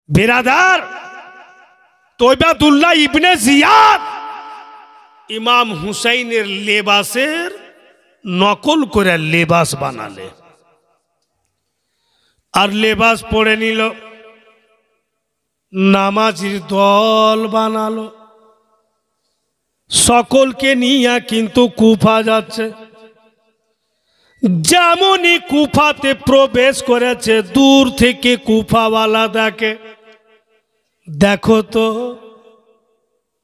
बिरादार तौबातुल्लाह इब्ने जियाद इमाम हुसैनेर लेबासेर नकल करे लेबास बानाले और लेबास पड़े निल नामाजिर दल बानालो सकल के निया किन्तु कुफा जाच्छे जेमनी कुफाते प्रवेश करेছে दूर থেকে कुफावाला देखे देखो तो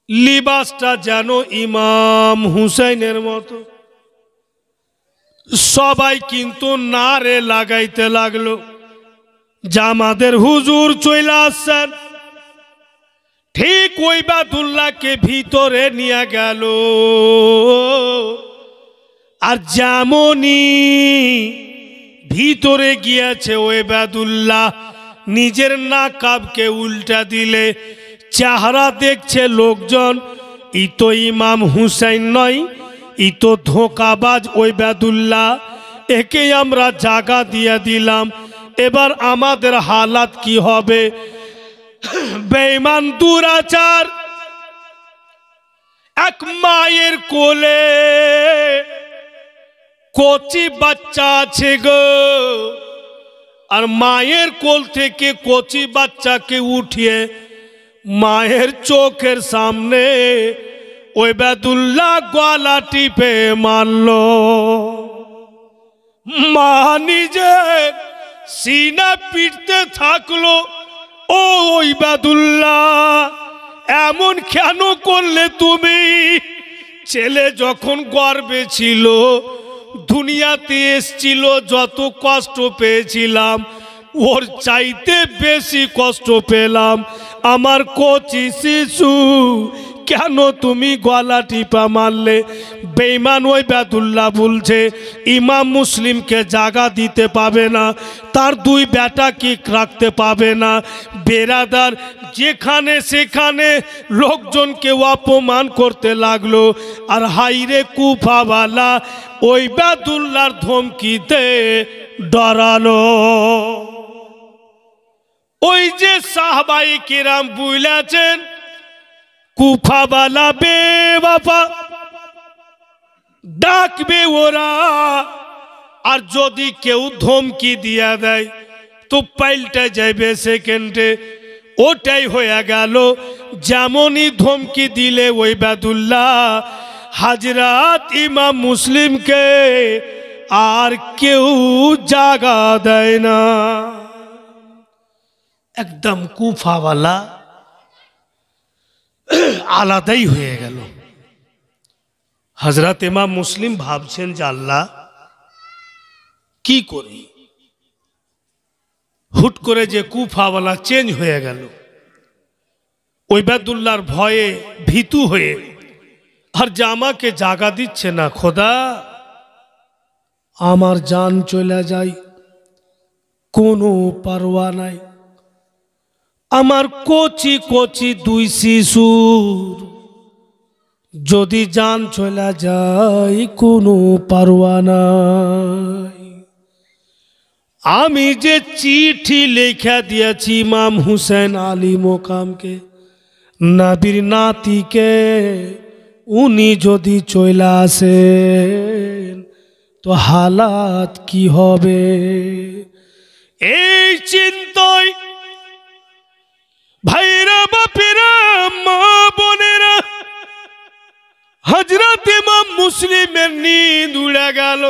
लिबासटा जानो इमाम हुसैनेर मतो सबाई किन्तु नारे लागाइते लागलो जामादेर हुजूर चले आसছেন ठीक ওবায়দুল্লাহ के भीतरे निये गेल আর যেমনি ভিতরে গিয়েছে ওবায়দুল্লাহ নিজের নাকাবকে উল্টা দিলে চেহারা দেখছে লোকজন ই তো ইমাম হুসাইন নয় ই তো ধোঁকাবাজ ওবায়দুল্লাহ একে আমরা জায়গা দিয়ে দিলাম এবার আমাদের হালাত কি হবে বেঈমান দুরাচার এক মায়ের কোলে कोची बच्चा आछे गो और मायेर कोल थेके कोची बच्चा के उठिए मायेर चोखेर सामने ওবায়দুল্লাহ गला टिपे मारलो मा निजे सीना पिटते थाकलो ओ ওবায়দুল্লাহ एमन केन करले तुमी चेले जखन गर्भे छिलो दुनियाते एसेछिलो जत कष्ट पेयेछिलाम ओर चाइते बेशी कष्ट पेलाम आमार कोची शिशु केन तुमी गला टिपा मारले बेईमान ওবায়দুল্লাহ बोलছে इमाम मुस्लिम के जागा दीते पाबे ना तार दुई बेटा की राखते पाबे ना बेरादार जेखाने सेखाने लोकजन के अपमान करते लागलो और हाइरे कुफावाला ওবায়দুল্লাহর धमकीते डरालो ओई जे साहबाए किराम बुझेछेन कुफावाला बेवफा डाकबे ओरा और जदि केउ धमकी दिया देय तो पाल्टे जाबे सेकेंडे ओटाई हये गेल जेमनी धमकी दिले ওবায়দুল্লাহ हजरत इमाम मुस्लिम के आर केउ जागा देय ना एकदम कुफावाला आलादाई हये गेल हजरत इमाम मुस्लिम भाबछेन जे आल्लाह की करी हुट करे जे कुफावाला चेंज हये गेल ওবায়দুল্লাহর भये भीतु हये और जामा के जागा दिच्छे ना खोदा आमार जान चले जाय कोनो परवा नाई आमार कोची कोची दुई शिशुर जदि जान चले जाय कोनो परवा नाई आमी जे चिठी लिखे दिएछि इमाम हुसैन आली मोकाम के नबीर नाती के उनी जदि चले आसेन तो हालात की होबे এই চিন্তায় ভাইরা বাপেরা মা বোনেরা হযরত ইমাম মুসলিমের नींद উড়ে গেল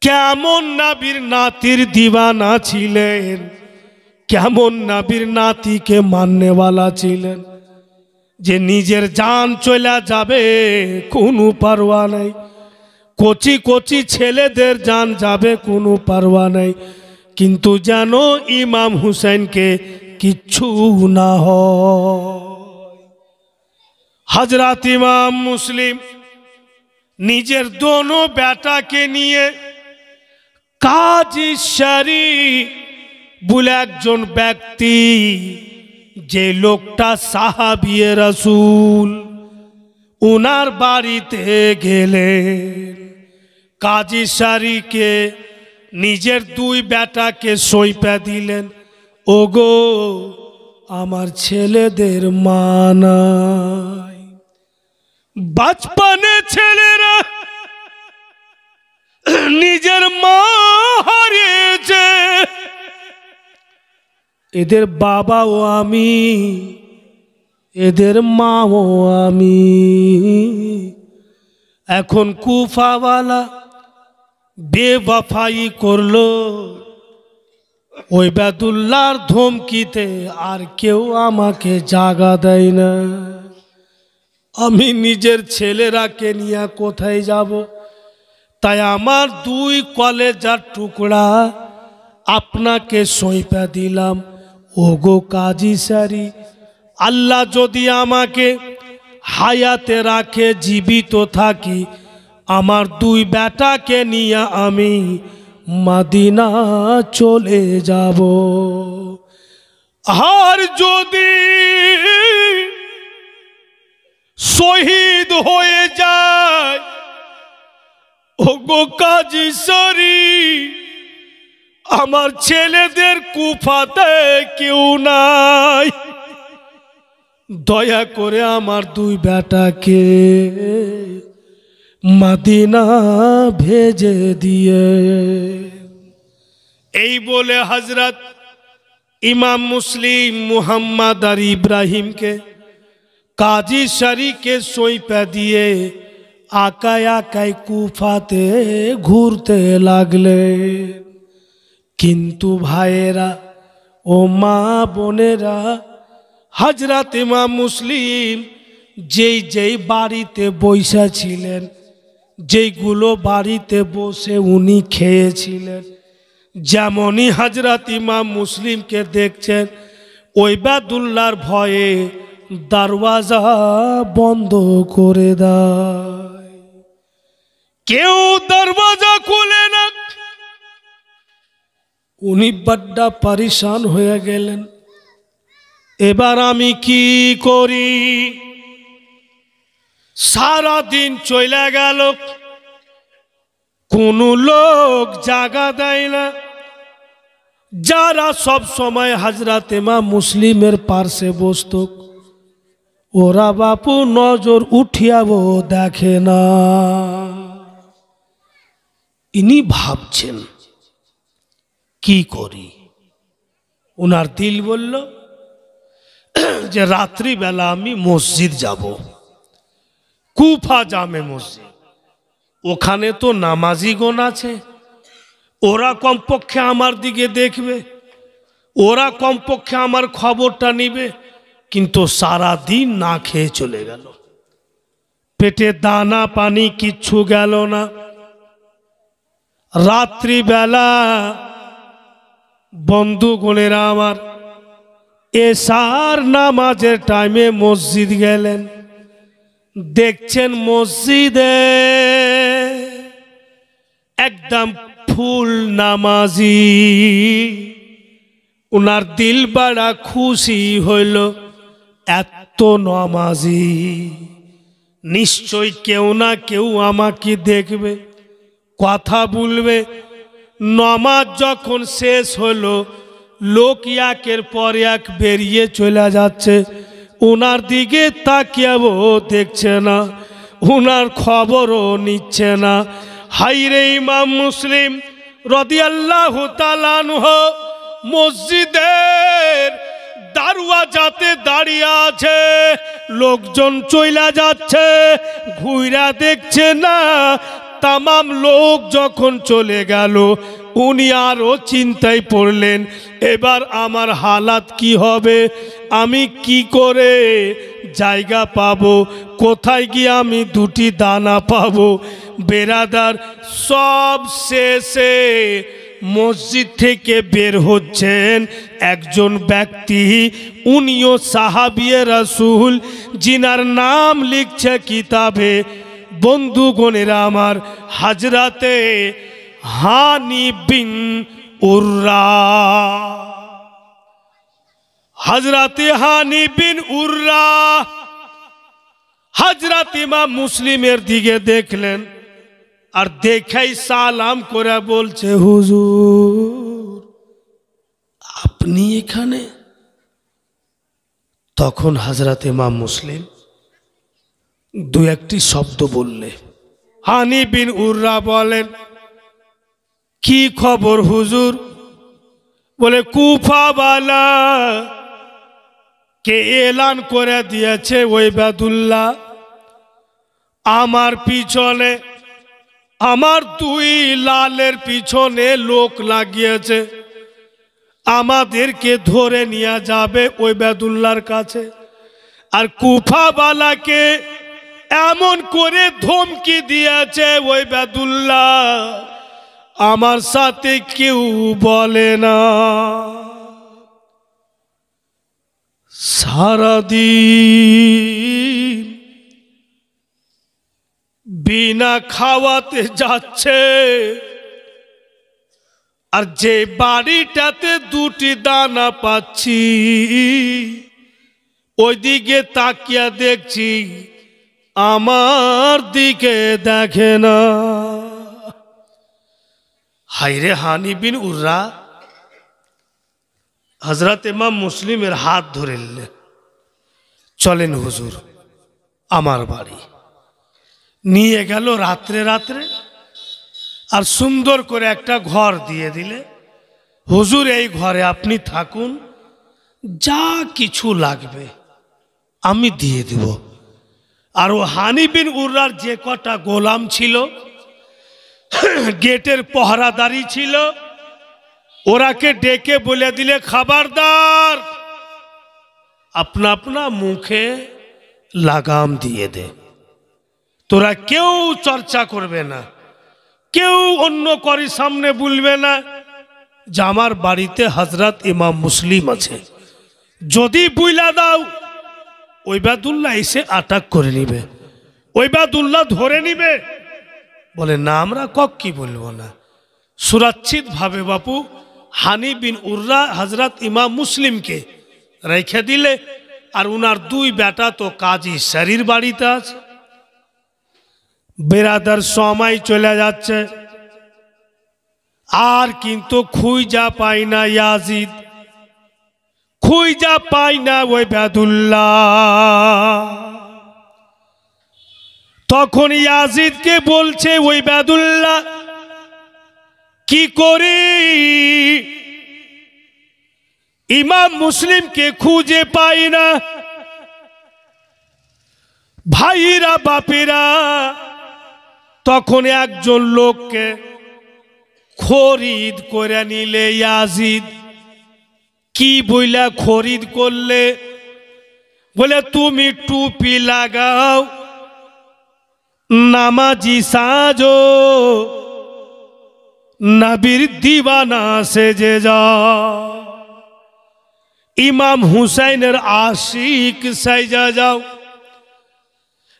কেমন নবীর নাতির দিওয়ানা ছিলেন কেমন নবীর নাতিকে মাননে वाला ছিলেন जे निजेर जान चले जाबे कोनो परवा नहीं कोची कोची छेलेदेर जान जाबे कोनो परवा नहीं किन्तु जानो इमाम हुसैन के किच्छु ना हो हजरत इमाम मुस्लिम निजेर दोनों बेटा के निये काजी शरी बोले एकजन व्यक्ति जे लोकटा साहाबिये रसूल उनार बाड़ीते गेलेन काजी शारी के निजेर दुई बेटा के सौंपे दिलेन ওগো আমার ছেলেদের মা নাই। বাচপানে ছেলেরা নিজের মা হারিয়েছে, এদের বাবাও আমি, এদের মাও আমি। এখন কুফাওয়ালা বেওয়াফাই করলো, ওবায়দুল্লাহর ধমকিতে আর কেউ আমাকে জাগা দেয় না। আমি নিজের ছেলেরাকে নিয়ে কোথায় যাব? তাই আমার দুই কলেজার টুকরা আপনাকে সঁপে দিলাম। ওগো কাজী সারি, আল্লাহ যদি আমাকে হায়াতে রাখে, জীবিত থাকি, আমার দুই বেটাকে নিয়ে আমি মদিনা চলে যাব। আর যদি শহীদ হয়ে যায়, ওগো কাজী সারি, আমার ছেলেদের কুফাতে কেউ নাই, দয়া করে আমার দুই বেটাকে মদিনা ভেজে দিয়ে। এই বলে হযরত ইমাম মুসলিম মুহাম্মদ আর ইব্রাহিমকে কাজী সারিকে সঁপে দিয়ে আকায় আকায় কুফাতে ঘুরতে লাগলে। কিন্তু ভাইয়েরা ও মা বোনেরা, হযরত ইমাম মুসলিম যেই যেই বাড়িতে বসেছিলেন, যেইগুলো বাড়িতে বসে উনি খেয়েছিলেন, যেমনই হযরত ইমাম মুসলিমকে দেখছেন, ওবায়দুল্লাহর ভয়ে দরওয়াজা বন্ধ করে দেয়। কেউ দরওয়াজা খুলে না। উনি বড্ডা পরেশান হয়ে গেলেন, এবার আমি কি করি? সারা দিন চলে গেল, কোন লোক জাগা দেয় না। যারা সব সময় হযরত ইমাম মুসলিমের পাশে বসত, ওরা বাপু নজর উঠিয়াবো দেখে না। ইনি ভাবছেন কি করি। ওনার দিল বলল যে রাত্রিবেলা আমি মসজিদ যাব, কুফা জামে মসজিদ। ওখানে তো নামাজিগণ আছে, ওরা কমপক্ষে আমার দিকে দেখবে, ওরা কমপক্ষে আমার খবরটা নিবে। কিন্তু সারা দিন না খেয়ে চলে গেল, পেটে দানা পানি কিচ্ছু গেল না। রাত্রিবেলা বন্ধুগণেরা আমার এশার নামাজের টাইমে মসজিদ গেলেন। দেখছেন মসজিদে একদম ফুল নামাজি। ওনার দিল বড়া খুশি হইল, এত নামাজি, নিশ্চয় কেউ না কেউ আমাকে দেখবে, কথা বলবে। নামাজ যখন শেষ হলো, লোক একের পর এক বেরিয়ে চলে যাচ্ছে। ওনার দিকে তাকিয়াবো দেখছে না, ওনার খবরও নিচ্ছে না। হাইরে ইমাম মুসলিম রাদিয়াল্লাহু তাআলা আনহু মসজিদের দরওয়াজাতে দাঁড়িয়ে আছে, লোকজন চলে যাচ্ছে, ঘুইরা দেখছে না। তামাম লোক যখন চলে গেল, উনি আরও চিন্তায় পড়লেন, এবার আমার হালাত কি হবে? আমি কি করে জায়গা পাবো? কোথায় গিয়ে আমি দুটি দানা পাবো? বেরাদার, সব শেষে মসজিদ থেকে বের হচ্ছেন একজন ব্যক্তি, উনিও সাহাবিয়ে রাসূল, জিনার নাম লিখছে কিতাবে বন্ধুগণেরা আমার, হযরতে হানি বিন উররা। হযরতে হানি বিন উররা হযরত ইমাম মুসলিমের দিকে দেখলেন, আর দেখাই সালাম করে বলছে, হুজুর আপনি এইখানে? তখন হযরত ইমাম মুসলিম দু একটি শব্দ বললে। হানি বিন উররা বলেন, কি খবর হুজুর? বলে, কুফাওয়ালা কে এলান করে দিয়েছে ওবায়দুল্লাহ আমার পিছনে, আমার দুই লালের পিছনে লোক লাগিয়েছে, আমাদেরকে ধরে নিয়ে যাবে ওবায়দুল্লাহর কাছে। আর কুফাওয়ালাকে এমন করে ধমকি দিয়েছে ওবায়দুল্লাহ আমার সাথে কেউ বলে না। সারাদিন বিনা খাওয়াতে যাচ্ছে, আর যে বাড়িটাতে দুটি দানা পাচ্ছি ওইদিকে তাকিয়া দেখছি, আমার দিকে দেখে না। হায়রে হানি বিন উররা হযরত ইমাম মুসলিমের হাত ধরে নিলেন, চলেন হুজুর আমার বাড়ি। নিয়ে গেল রাত্রে রাত্রে, আর সুন্দর করে একটা ঘর দিয়ে দিলে, হুজুর এই ঘরে আপনি থাকুন, যা কিছু লাগবে আমি দিয়ে দেব। আর ও হানি বিন উররার যে কটা গোলাম ছিল, গেটের পহরাদারি ছিল, ওরাকে ডেকে বলে দিলে, খবরদার আপনা আপনা মুখে লাগাম দিয়ে দে, তোরা কেউ চর্চা করবে না, কেউ অন্য করি সামনে বলবে না যে আমার বাড়িতে হযরত ইমাম মুসলিম আছে। যদি বুইলা দাও ওবায়দুল্লাহ এসে আটাক করে নিবে, ওবায়দুল্লাহ ধরে নিবে। বলে না, আমরা কি বলবো না। সুরক্ষিত ভাবে বাপু হানি বিন উররা হযরত ইমাম মুসলিমকে রেখে দিলে, আর উনার দুই বেটা তো কাজী শরীর বাড়িতে আছে। বেরাদার সময় চলে যাচ্ছে, আর কিন্তু খুঁজা পাই না ইয়াজিদ, খুঁজা পাই না ওবায়দুল্লাহ। তখন ইয়াজিদকে বলছে ওবায়দুল্লাহ, কি করি ইমাম মুসলিমকে খুঁজে পাই না। ভাইরা বাপেরা তখন একজন লোককে খরিদ করে নিলে ইয়াজিদ। কি বইলা খরিদ করলে? বলে, তুমি টুপি লাগাও, নামাজি সাজো, নবীর দিওয়ানা সেজে যাও, ইমাম হুসাইনের আশিক সেজে যাও,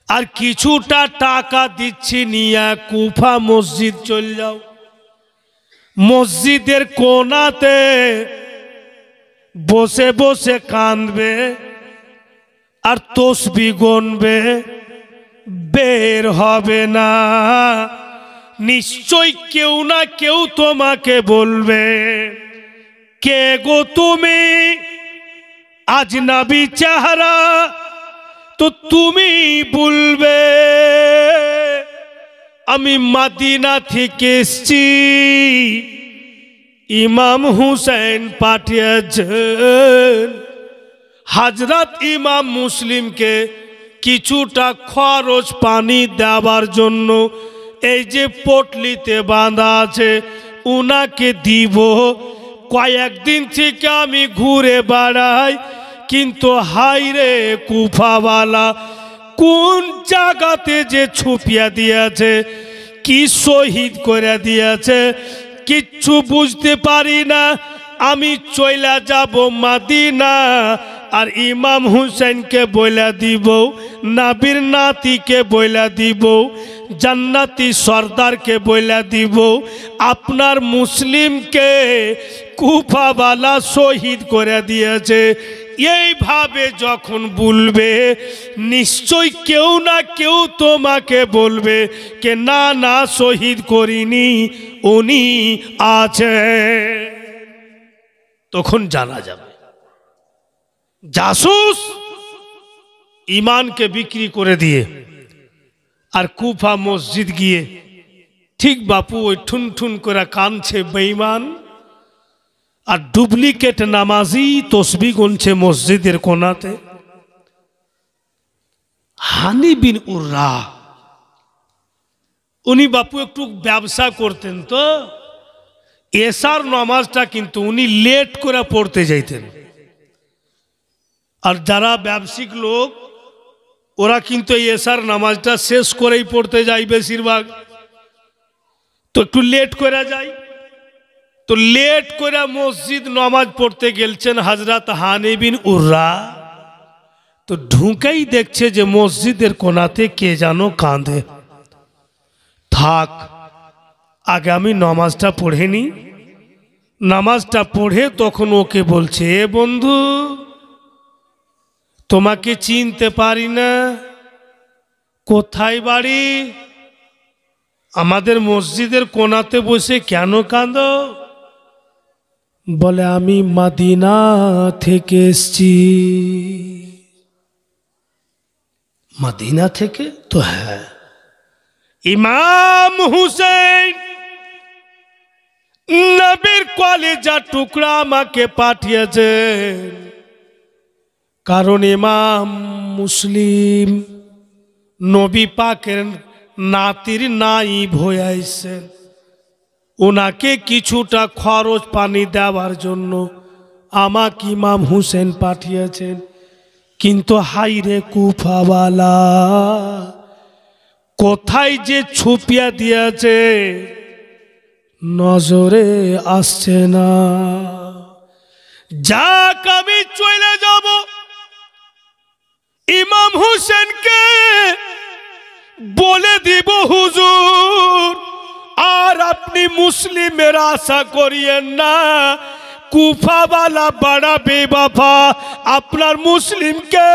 আর কিছুটা টাকা দিচ্ছি নিয়ে কুফা মসজিদ চল যাও। মসজিদের কোনাতে বসে বসে কাঁদবে আর তসবিহ গুনবে, বের হবে না। নিশ্চয় কেউ না কেউ তোমাকে বলবে, কে গো তুমি? আজনবী চেহারা, তো তুমি বলবে আমি মদিনা থেকে এসেছি, ইমাম হুসাইন পাঠিয়েছেন হযরত ইমাম মুসলিমকে কিছুটা খরচ পানি দেওয়ার জন্য। এই যে পটলিতে বাঁধা আছে উনাকে দিব। কয়েকদিন থেকে আমি ঘুরে বেড়াই, কিন্তু হাইরে কুফাওয়ালা কোন জায়গাতে যে ছুপিয়া দিয়েছে, কি শহীদ করে দিয়েছে, কিচ্ছু বুঝতে পারি না। আমি চইলা যাব মদিনা, আর ইমাম হুসেনকে বইলা দিব, নবীর নাতিকে বইলা দিব, জান্নাতি সর্দারকে বইলা দিব, আপনার মুসলিমকে কুফাওয়ালা শহীদ করে দিয়েছে। এইভাবে যখন বলবে, নিশ্চয় কেউ না কেউ তোমাকে বলবে কে না না শহীদ করিনি, উনি আছে। তখন জানা যাবে। জাসুস ইমানকে বিক্রি করে দিয়ে আর কুফা মসজিদ গিয়ে ঠিক বাপু ওই ঠুন ঠুন করে কানছে বেঈমান, আর ডুপ্লিকেট নামাজি তসবিহ গুনছে মসজিদের কোনাতে। হানি বিন উররা উনি বাপু একটু ব্যবসা করতেন, তো এশার নামাজটা কিন্তু উনি লেট করে পড়তে যাইতেন। আর যারা ব্যবসায়িক লোক ওরা কিন্তু এই এশার নামাজটা শেষ করেই পড়তে যায় বেশিরভাগ, তো একটু লেট করে যায়। তো লেট করে মসজিদ নামাজ পড়তে গেলছেন হযরত হানি বিন উররা। তো ঢুকেই দেখছে যে মসজিদের কোনাতে কে যেন কাঁদে। থাক, আগে আমি নামাজটা পড়ে নি। নামাজটা পড়ে তখন ওকে বলছে, এ বন্ধু, তোমাকে চিনতে পারি না, কোথায় বাড়ি? আমাদের মসজিদের কোনাতে বসে কেন কাঁদো? বলে, আমি মদিনা থেকে এসছি। মদিনা থেকে? তো হ্যাঁ, ইমাম হুসেন নবীর কলিজার টুকরা আমাকে পাঠিয়েছেন, কারণ ইমাম মুসলিম নবী পাকের নাতির নাইব হয়ে আইছেন, ওনাকে কিছুটা খরচ পানি দেওয়ার জন্য আমাকে ইমাম হুসেন পাঠিয়েছেন। কিন্তু হাইরে কুফাওয়ালা, কোথায় যে ছুপিয়া দিয়েছে নজরে আসছে না। যাক, আমি চলে যাব ইমাম হুসেনকে বলে দিব, হুজুর আর আপনি মুসলিমের আশা করিয়েন না, কুফাওয়ালা বড় বেওয়াফা, আপনার মুসলিমকে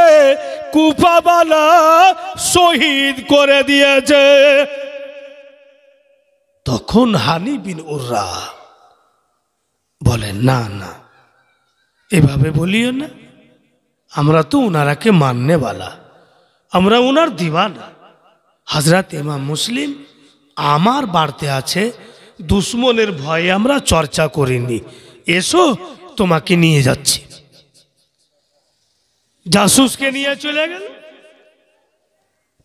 কুফাওয়ালা শহীদ করে দিয়েছে। তখন হানি বিন উররা বলেন, না না, এভাবে বলিও না, আমরা তো উনারাকে মাননেওয়ালা, আমরা উনার দিওয়ানা। হযরত ইমাম মুসলিম আমার বাড়িতে আছে, দুশ্মনের ভয়ে আমরা চর্চা করিনি, এসো তোমাকে নিয়ে যাচ্ছি। জাসুসকে নিয়ে চলে গেল।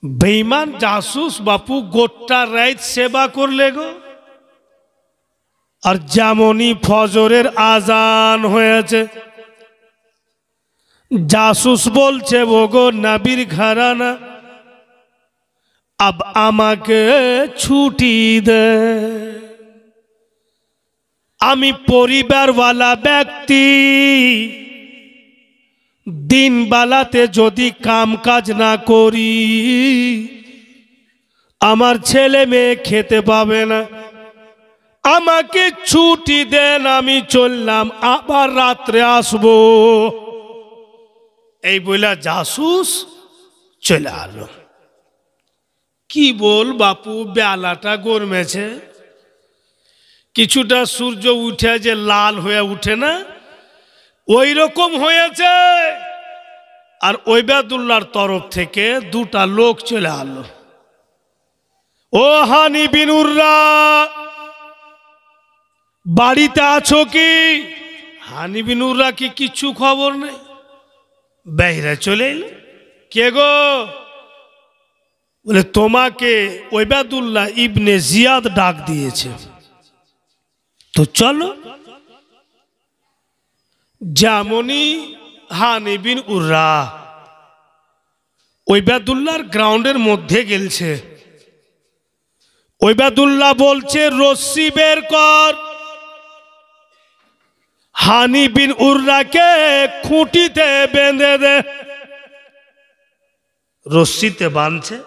বেঈমান জাসুস বাপু গোটা রাত সেবা করলে গো। আর যেমনই ফজরের আজান হয়েছে, জাসুস বলছে, ওগো নবীর ঘরানা, अब আমাকে ছুটি দে, আমি পরিবারওয়ালা ব্যক্তি, দিন বেলাতে যদি কাম কাজ না করি আমার ছেলে মেয়ে খেতে পাবে না, আমাকে ছুটি দেন, আমি চললাম, আবার রাত্রে আসবো। এই বলে জাসুস চলে আলো। কি বল বাপু, বেলাটা গরমেছে, কিছুটা সূর্য উঠে যে লাল হয়ে উঠে না, ওই রকম হয়েছে। আর ওবায়দুল্লাহর তরফ থেকে দুটা লোক চলে আলো। ও হানি বিন উররা, বাড়িতে আছো কি? হানি বিন উররা কি কিচ্ছু খবর নেই, বাইরে চলে এলো। কে গো? বলে, তোমাকে ওবায়দুল্লাহ ইবনে জিয়াদ ডাক দিয়েছে, তো চলো। যেমনই হানি বিন উররা ওবায়দুল্লাহর গ্রাউন্ডের মধ্যে গেলছে, ওবায়দুল্লাহ বলছে, রশ্মি বের কর। হানি বিন উররাকে খুঁটিতে বেঁধে দে। রশ্মিতে বাঁধছে।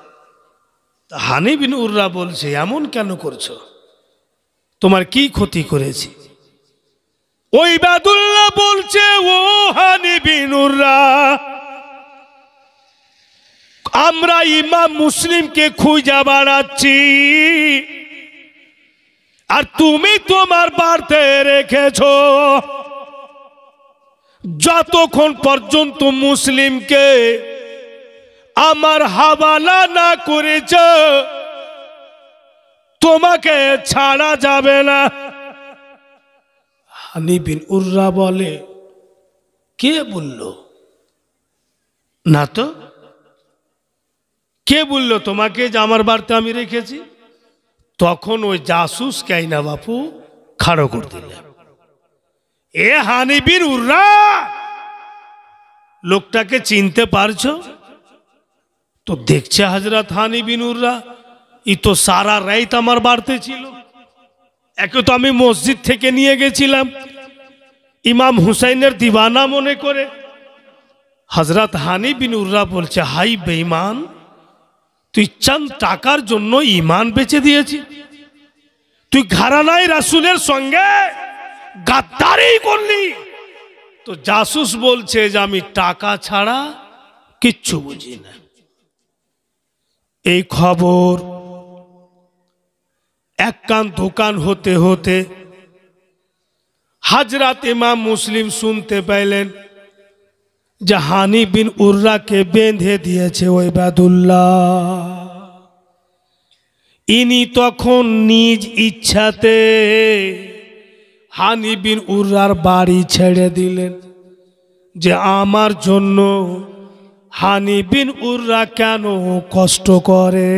হানি বিন উররা বলছে, এমন কেন করছো, তোমার কি ক্ষতি করেছি? ওবায়দুল্লাহ বলছে, ও হানি বিন উররা, আমরা ইমাম মুসলিমকে খুঁজে বেড়াচ্ছি, আর তুমি তোমার বাড়িতে রেখেছো। যতক্ষণ পর্যন্ত মুসলিমকে আমার হাওয়ালা না করেছ তোমাকে ছাড়া যাবে না। হানি বিন উররা বলে, কে বলল? না তো, কে বলল তোমাকে যে আমার বাড়িতে আমি রেখেছি? তখন ওই জাসুস কাইনা বাপু খাড়ো করে দিলেন, এ হানি বিন উররা, লোকটাকে চিনতে পারছো? তো দেখছে হযরত হানি বিন উররা ই তো সারা রাত আমার বাড়িতে ছিল, একে তো আমি মসজিদ থেকে নিয়ে গেছিলাম ইমাম হুসাইনের দিওয়ানা মনে করে। হযরত হানি বিন উররা বলছে, হাই বেঈমান, তুই চাঁদ টাকার জন্য ঈমান বেচে দিয়েছিস, তুই ঘরানায় রাসূলের সঙ্গে গাদ্দারি করলি। তো জাসুস বলছে যে আমি টাকা ছাড়া কিচ্ছু বুঝি না। এই খবর এক কান দোকান হতে হতে হযরত ইমাম মুসলিম শুনতে পেলেন যে হানি বিন উররাকে বেঁধে দিয়েছে ওবায়দুল্লাহ। ইনি তখন নিজ ইচ্ছাতে হানি বিন উররার বাড়ি ছেড়ে দিলেন যে আমার জন্য হানি বিন উররা কেন কষ্ট করে।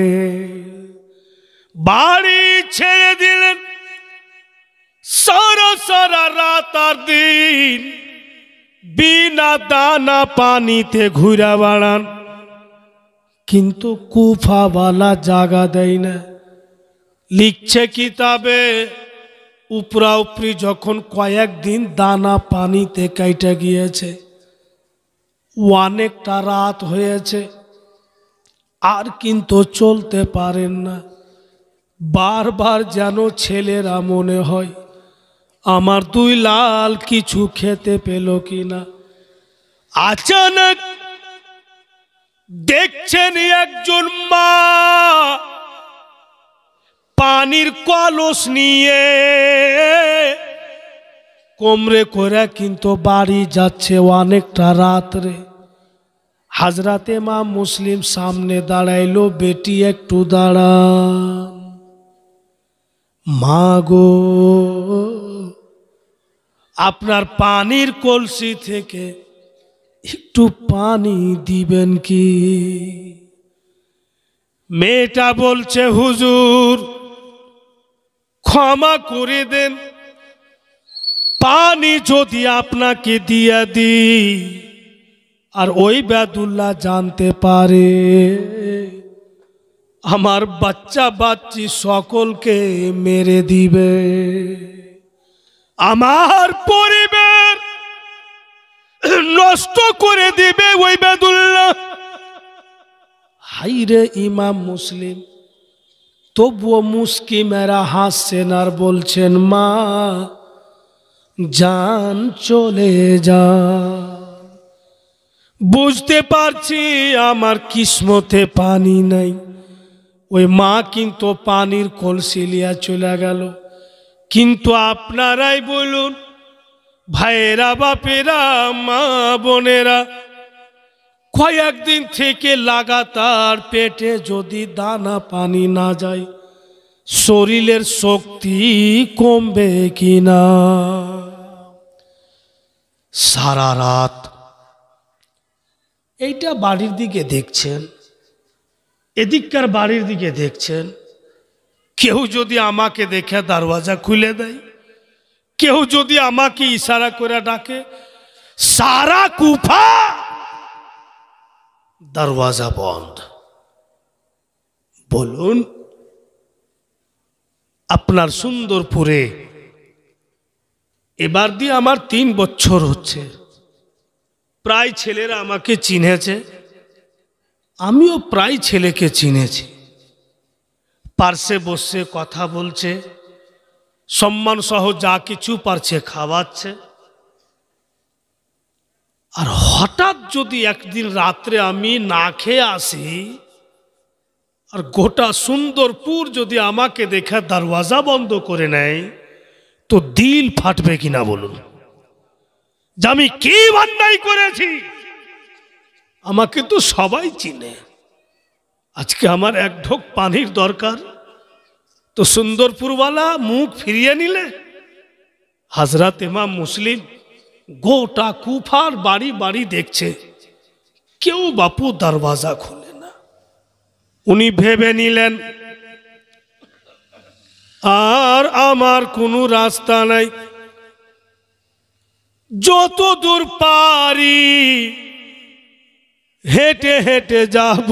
বাড়ি ছেড়ে দিলেন, সারা সারা রাত আর দিন বিনা দানা পানিতে ঘুরে বেড়ান, কিন্তু কুফাওয়ালা জাগা দেয় না। লিখছে কিতাবে, উপরা উপরি যখন কয়েকদিন দানা পানিতে কাইটা গিয়েছে, অনেকটা রাত হয়েছে, আর কিন্তু চলতে পারেন না। বারবার যেন ছেলেরা মনে হয় আমার দুই লাল কিছু খেতে পেল কিনা। আচানক দেখছেন একজন মা পানির কলস নিয়ে কোমরে করে কিন্তু বাড়ি যাচ্ছে অনেকটা রাত্রে। হযরত ইমাম মুসলিম সামনে দাঁড়াইলো, বেটি একটু দাঁড়ান, মা গো আপনার পানির কলসি থেকে একটু পানি দিবেন কি? মেয়েটা বলছে, হুজুর ক্ষমা করে দেন, পানি যদি আপনাকে দিয়া দিই আর ওই ওবায়দুল্লাহ জানতে পারে আমার বাচ্চা বাচ্চি সকলকে মেরে দিবে, আমার পরিবার নষ্ট করে দিবে ওই ওবায়দুল্লাহ। হাইরে ইমাম মুসলিম তবুও মুস্কি মেরা হাসছেন আর বলছেন, মা জান চলে যা, বুঝতে পারছি আমার কিসমতে পানি নাই। ওই মা কিন্তু পানির কলসি লিয়া চলে গেল। কিন্তু আপনারাই বলুন ভাইয়েরা, বাপেরা, মা বোনেরা, কয়েকদিন থেকে লাগাতার পেটে যদি দানা পানি না যায় শরীরের শক্তি কমবে কিনা? সারা রাত এইটা বাড়ির দিকে দেখছেন, এদিককার বাড়ির দিকে দেখছেন, কেউ যদি আমাকে দেখে দরওয়াজা খুলে দেয়, কেউ যদি আমাকে ইশারা করে ডাকে, সারা কুফা দরওয়াজা বন্ধ। বলুন আপনার সুন্দরপুরে এবার দিয়ে আমার 3 বছর হচ্ছে, প্রায় ছেলেরা আমাকে চিনেছে, আমিও প্রায় ছেলেকে চিনেছি। পার্শ্বে বসে কথা বলছে, সম্মান সহ যা কিছু পারছে খাওয়াচ্ছে। আর হঠাৎ যদি একদিন রাত্রে আমি না খেয়ে আসি আর গোটা সুন্দরপুর যদি আমাকে দেখে দরওয়াজা বন্ধ করে নেয় তো দিল ফাটবে কিনা বলুন? যে আমি কি অন্যায় করেছি। আমাকে তো সবাই চিনে। আজকে আমার এক ঢোক পানির দরকার, তো সুন্দরপুরওয়ালা মুখ ফিরিয়ে নিলে। হযরত ইমাম মুসলিম গোটা কুফার বাড়ি বাড়ি দেখছে, কেউ বাপু দরওয়াজা খুলে না। উনি ভেবে নিলেন আর আমার কোনো রাস্তা নাই, যত দূর পারি হেঁটে হেঁটে যাব,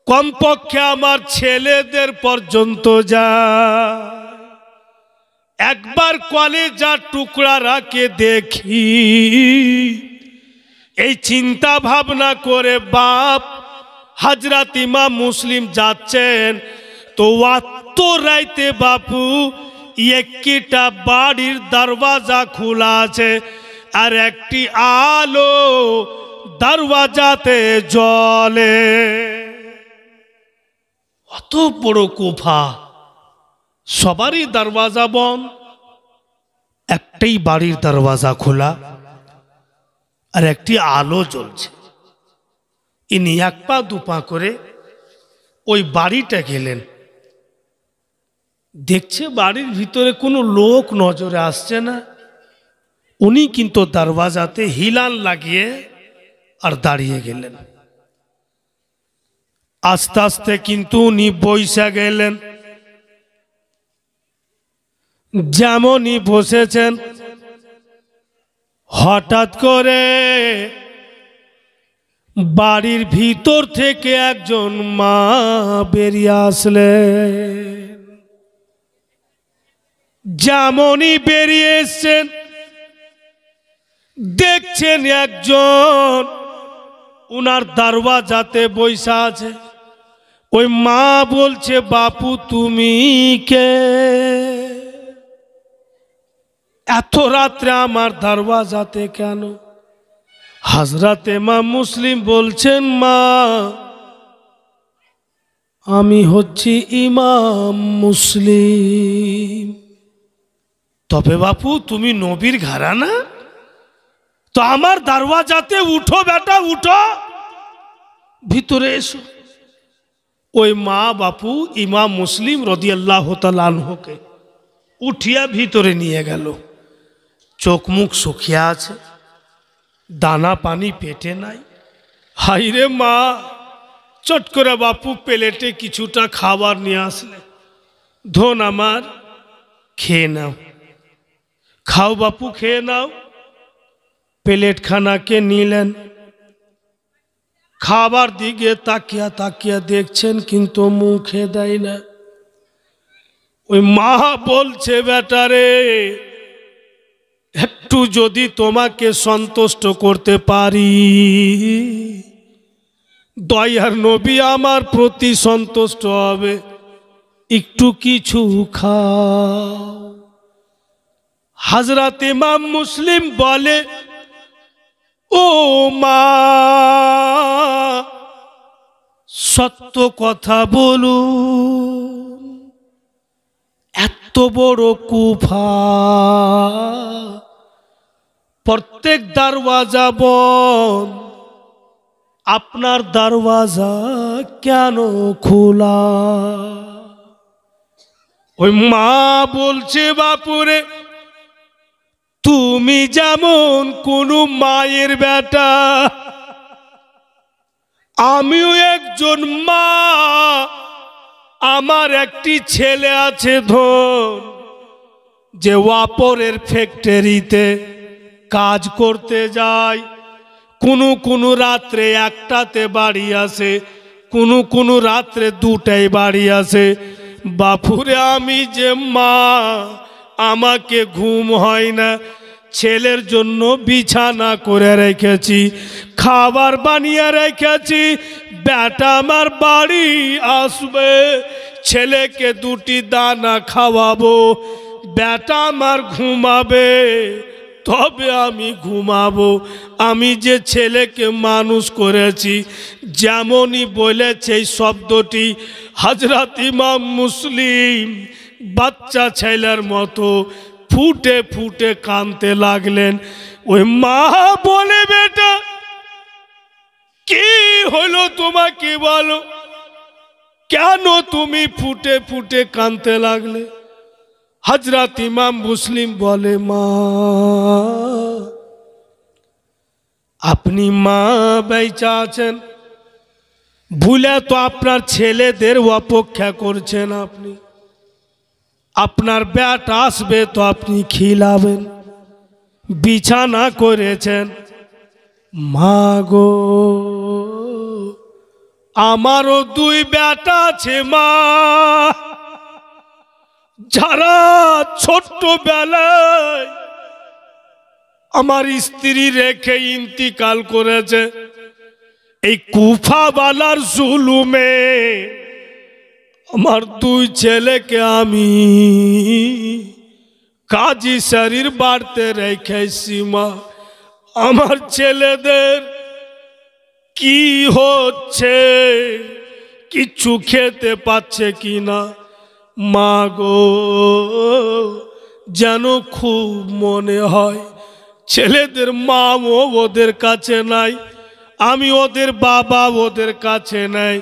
কমপক্ষে আমার ছেলেদের পর্যন্ত যা, একবার কলেজার টুকরা রাখে দেখি। এই চিন্তা ভাবনা করে বাপ হযরত ইমাম মুসলিম যাচ্ছেন। তো অত রাইতে বাপু একটা বাড়ির দরওয়াজা খোলা আছে, আর একটি আলো দরওয়াজাতে জ্বলে। অত বড় কুফা, সবারই দরওয়াজা বন্ধ, একটাই বাড়ির দরওয়াজা খোলা আর একটি আলো জ্বলছে। ইনি এক পা দুপা করে ওই বাড়িটা গেলেন। দেখছে বাড়ির ভিতরে কোনো লোক নজরে আসছে না। উনি কিন্তু দরওয়াজাতে হিলান লাগিয়ে আর দাঁড়িয়ে গেলেন। আস্তে আস্তে কিন্তু উনি বইসা গেলেন। যেমনই বসেছেন, হঠাৎ করে বাড়ির ভিতর থেকে একজন মা বেরিয়ে আসলেন। যেমনই বেরিয়ে এসছেন, দেখছেন একজন উনার দরওয়াজাতে বইসা আছে। ওই মা বলছে, বাপু তুমি কে? এত রাত্রে আমার দরওয়াজাতে কেন? হযরত ইমাম মুসলিম বলছেন, মা আমি হচ্ছি ইমাম মুসলিম। তবে বাপু তুমি নবীর ঘরানা, তো আমার দরওয়াজাতে উঠো বেটা, উঠো, ভিতরে এসো। ওই মা বাপু ইমাম মুসলিম রাদিয়াল্লাহু তাআলা আনহুকে উঠিয়া ভিতরে নিয়ে গেল। চোখ মুখ শুকিয়ে আছে, দানা পানি পেটে নাই। হাইরে মা, চট করে বাপু প্লেটে কিছুটা খাবার নিয়ে আসলে, ধন আমার খেয়ে নাও, খাও বাপু খেয়ে নাও। প্লেট খানাকে নিলেন, খাবার দিকে তাকিয়া তাকিয়া দেখছেন, কিন্তু মুখে দেয় না। ওই মা বলছে, বেটারে একটু যদি তোমাকে সন্তুষ্ট করতে পারি, দয়ার নবী আমার প্রতি সন্তুষ্ট হবে, একটু কিছু খাও। হযরত ইমাম মুসলিম বলে, ও মা সত্য কথা বলুন, এত বড় কুফা, প্রত্যেক দরওয়াজা বন্ধ, আপনার দরওয়াজা কেন খোলা? ওই মা বলছে, বাপুরে তুমি যেমন কোন মায়ের বেটা, আমিও একজন মা। আমার একটি ছেলে আছে ধন, যে ওয়াপরের ফ্যাক্টরিতে কাজ করতে যায়। কোনো রাত্রে একটাতে বাড়ি আসে, কোনো রাত্রে দুটায় বাড়ি আসে। বাপুরে আমি যে মা, আমাকে ঘুম হয় না। ছেলের জন্য বিছানা করে রেখেছি, খাবার বানিয়ে রেখেছি। বেটা আমার বাড়ি আসবে, ছেলেকে দুটি দানা খাওয়াবো, বেটা আমার ঘুমাবে, তবে আমি ঘুমাবো। আমি যে ছেলেকে মানুষ করেছি, যেমনই বলেছে এই শব্দটি, হযরত ইমাম মুসলিম বাচ্চা ছেলের মতো ফুটে ফুটে কাঁদতে লাগলেন। ওই মা বলে, বেটা কি হলো তোমাকে বলো, কেন তুমি ফুটে ফুটে কাঁদতে লাগলে? হযরত ইমাম মুসলিম বলে, মা আপনি মা বেঁচে আছেন, ভুলে তো আপনার ছেলেদের অপেক্ষা করছেন। আপনি আপনার বেটা আসবে তো আপনি খিলাবেন, বিছানা করেছেন। মা গো, আমারও দুই বেটা আছে মা, যারা ছোট্টবেলায় আমার স্ত্রী রেখে ইন্তিকাল করেছে। এই কুফাওয়ালার জুলুমে আমার দুই ছেলেকে আমি কাজী শরীর বাড়তে রেখেছি মা। আমার ছেলেদের কি হচ্ছে, কিছু খেতে পাচ্ছে কিনা মা গো, যেন খুব মনে হয় ছেলেদের মা ও ওদের কাছে নাই, আমি ওদের বাবা ওদের কাছে নাই।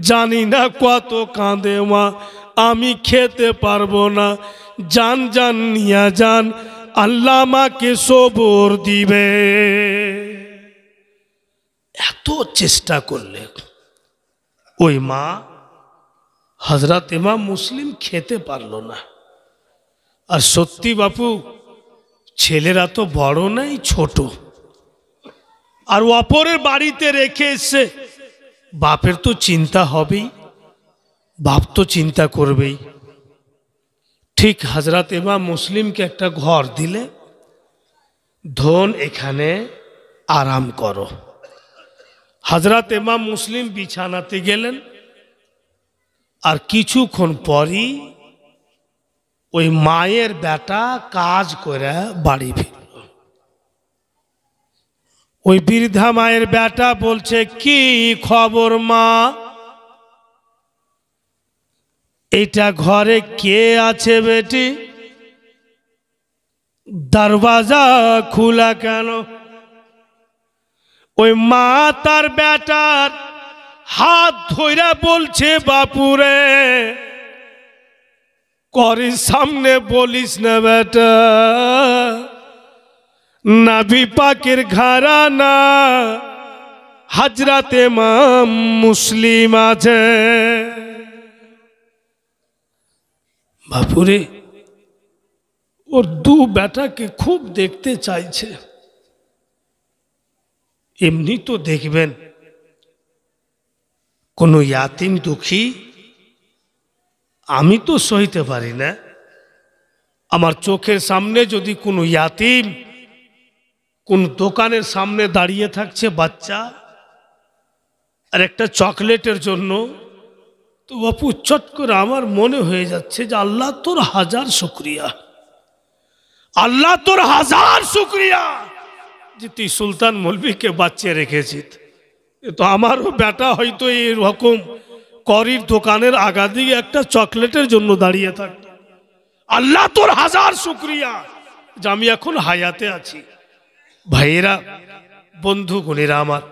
জানি না কত কাঁদে মা, আমি খেতে পারবো না, জান জান নিয়া যান, আল্লাহ আমাকে সবর দিবে। এত চেষ্টা করলে ওই মা হযরত ইমাম মুসলিম খেতে পারলো না। আর সত্যি বাপু, ছেলেরা তো বড় নাই, ছোট, আর অপরের বাড়িতে রেখে এসে বাপের তো চিন্তা হবেই, বাপ তো চিন্তা করবেই। ঠিক হযরত ইমাম মুসলিমকে একটা ঘর দিলে, ধন এখানে আরাম করো। হযরত ইমাম মুসলিম বিছানাতে গেলেন, আর কিছুক্ষণ পরই ওই মায়ের বেটা কাজ করে বাড়ি ফিরল। ওই বৃদ্ধা মায়ের বেটা বলছে, কি খবর মা, এটা ঘরে কে আছে বেটি, দরওয়াজা খোলা কেন? ওই মা তার বেটার হাত ধইরা বলছে, বাপুরে করির সামনে বলিস না বেটা, নবী পাকের ঘরানা হযরত ইমাম মুসলিম আছে। বাপুরে ওর দু বেটাকে খুব দেখতে চাইছে। এমনি তো দেখবেন কোনো ইয়াতিম দুঃখী আমি তো সইতে পারি না, আমার চোখের সামনে যদি কোনো ইয়াতিম কোন দোকানের সামনে দাঁড়িয়ে থাকছে বাচ্চা, আর একটা চকলেটের জন্য, তো বাপু চট করে আমার মনে হয়ে যাচ্ছে যে আল্লাহ তোর হাজার শুকরিয়া, আল্লাহ তোর হাজার শুকরিয়া যে তুই সুলতান মৌলভীকে বাঁচিয়ে রেখেছিস। তো আমারও বেটা হয়তো এরকম করির দোকানের আগা দিকে একটা চকলেটের জন্য দাঁড়িয়ে থাকত। আল্লাহ তোর হাজার শুকরিয়া যে আমি এখন হায়াতে আছি। ভাইয়েরা, বন্ধুগণেরা আমার,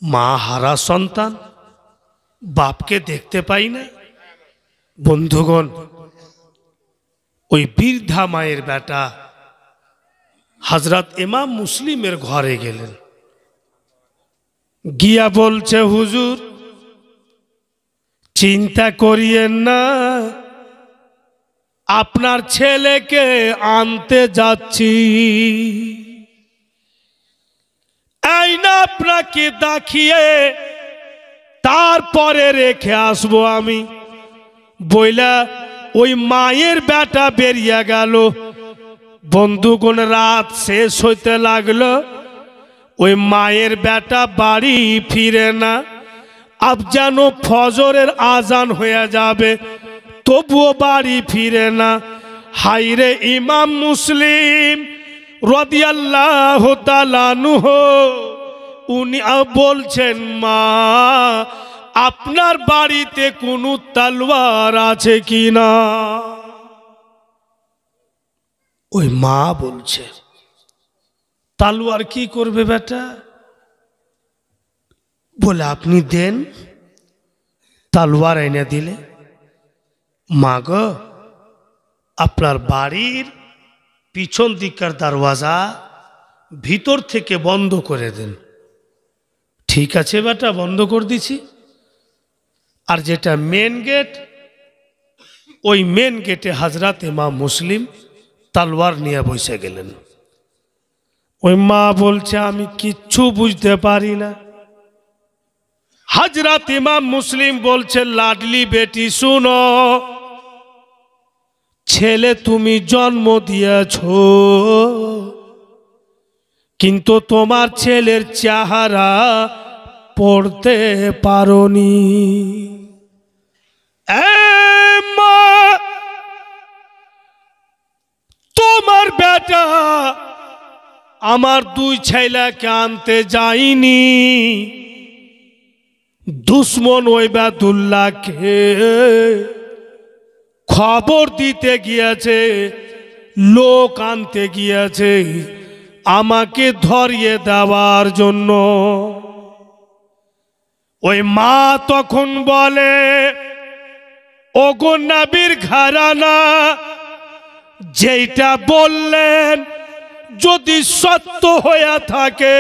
মা হারা সন্তান, বাপকে দেখতে পাই না। বন্ধুগণ, ওই বৃদ্ধা মায়ের বেটা হযরত ইমাম মুসলিমের ঘরে গেলেন, গিয়া বলছে, হুজুর চিন্তা করিয়েন না, আপনার ছেলেকে আনতে যাচ্ছি, এই না আপনাকে দেখিয়ে তারপরে রেখে আসবো আমি। বইলা ওই মায়ের বেটা বেরিয়ে গেল। বন্ধুগণ, রাত শেষ হইতে লাগলো, ওই মায়ের বেটা বাড়ি ফিরে না। আব যেন ফজরের আজান হয়ে যাবে, তবুও বাড়ি ফিরে না। হাইরে ইমাম মুসলিম রাদিয়াল্লাহু তাআলা আনহু, উনি বলছেন, মা আপনার বাড়িতে কোনো তলোয়ার আছে কিনা? ওই মা বলছে, তালওয়ার কি করবে বেটা? বলে আপনি দেন। তালওয়ার এনে দিলে, মা গো আপনার বাড়ির পিছন দিককার দরওয়াজা ভিতর থেকে বন্ধ করে দেন। ঠিক আছে বেটা, বন্ধ করে দিছি। আর যেটা মেন গেট, ওই মেন গেটে হযরত ইমাম মুসলিম তলোয়ার নিয়ে বসে গেলেন। ওই মা বলছে আমি কিচ্ছু বুঝতে পারি না। হযরত ইমাম মুসলিম বলছে, লাডলি বেটি শুনো, ছেলে তুমি জন্ম দিয়েছো, কিন্তু তোমার ছেলের চেহারা পড়তে পারোনি। মা, তোমার বেটা আমার দুই ছেলেকে আনতে যায়নি, দুশ্মন ওবায়দুল্লাহকে খবর দিতে গিয়েছে, লোক আনতে গিয়েছে আমাকে ধরিয়ে দেওয়ার জন্য। ওই মা তখন বলে, ওগো নবীর ঘরানা, যেটা বললেন যদি সত্য হয়ে থাকে,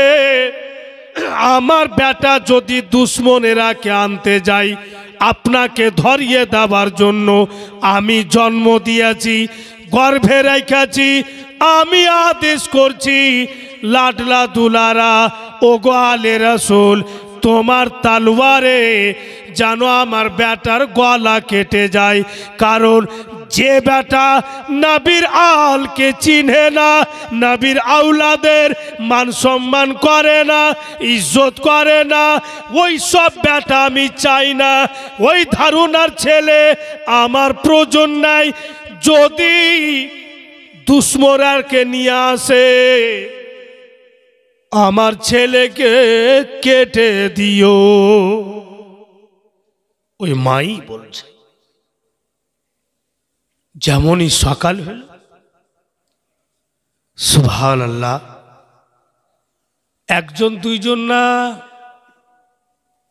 আমার বেটা যদি দুশ্মনেরাকে আনতে যাই আপনাকে ধরিয়ে দেওয়ার জন্য, আমি জন্ম দিয়েছি, গর্ভে রেখেছি, আমি আদেশ করছি লাডলা দুলারা ওগো আলে রাসূল, তোমার তলোয়ারে যেন আমার বেটার গলা কেটে যায়। কারণ যে বেটা নবীর আলকে চিনে না, নবীর আওলাদের মান সম্মান করে না, ইজ্জত করে না, ওই সব বেটা আমি চাই না। ওই ধারণার ছেলে আমার প্রয়োজন নাই। যদি দুশ্মনকে নিয়ে আসে আমার ছেলেকে কেটে দিও। ওই মাই বলছে। যেমনই সকাল হল, সুবহানাল্লাহ, একজন দুইজন না,